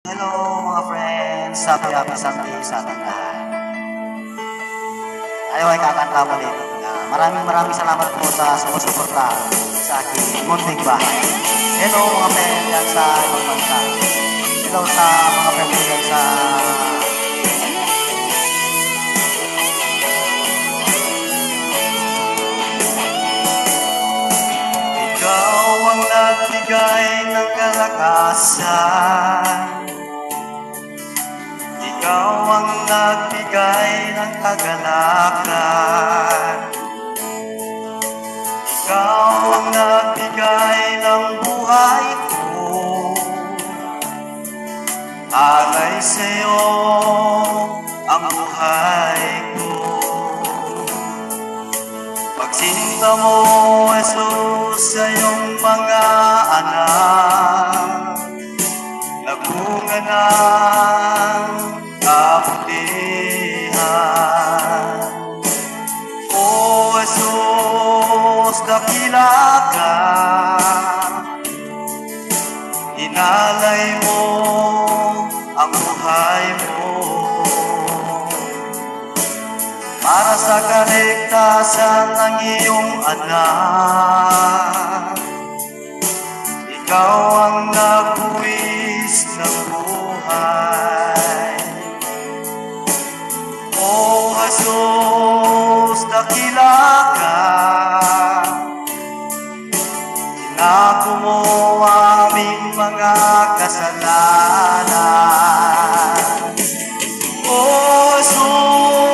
Hello mga friends, happy Sunday sa ating lahat. Tayo ay kakanta ulit. Maraming salamat po sa sumusuporta sa aking munting bahay. Hello mga friends dyan sa ibang bansa. Hello sa mga friends dyan sa ikaw ang nagbigay ng kalakasan. Ikaw ang nagbigay ng kagalakan. Ikaw ang nagbigay ng buhay ko. Alay sa'yo ang buhay ko. Pagsinta mo, Jesus, sa iyong mga anak, nagbunga ng kabutihan. O Jesus, dakila ka, inalay mo ang buhay mo para sa kaligtasan ng iyong anak. Ikaw ang nagbuwis ng buhay. O Jesus, dakila ka, inako mo aming mga kasalanan. O Jesus,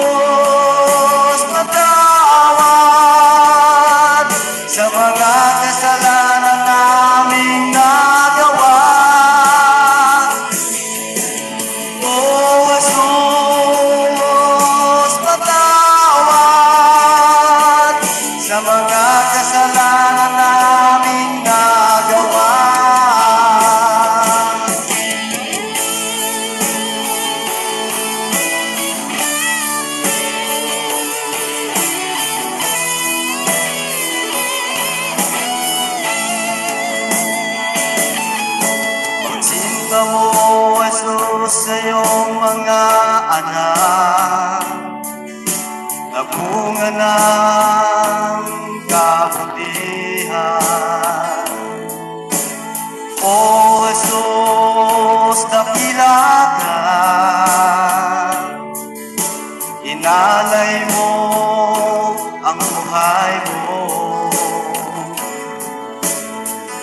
patawad sa mga kasalanan naming nagawa. O Jesus, patawad sa mga kasalanan naming nagawa. Pagsinta mo, Jesus, sa iyong mga anak, nagbunga ng kabutihan. O Jesus, dakila ka, inalay mo ang buhay mo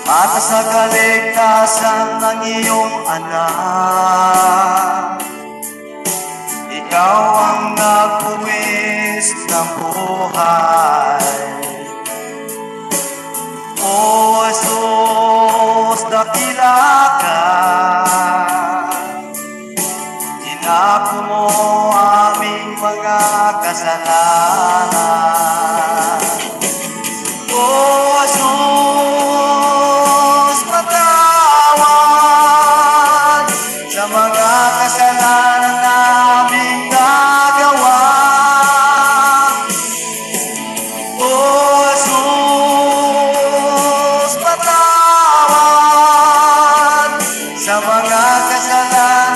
para sa kaligtasan ng iyong anak. Ikaw ang nagbuwis ng buhay. O Jesus, dakila ka, inako mo aming mga kasalanan. O Jesus, patawad sa mga kasalanan naming nagawa. O Jesus, patawad sa mga kasalanan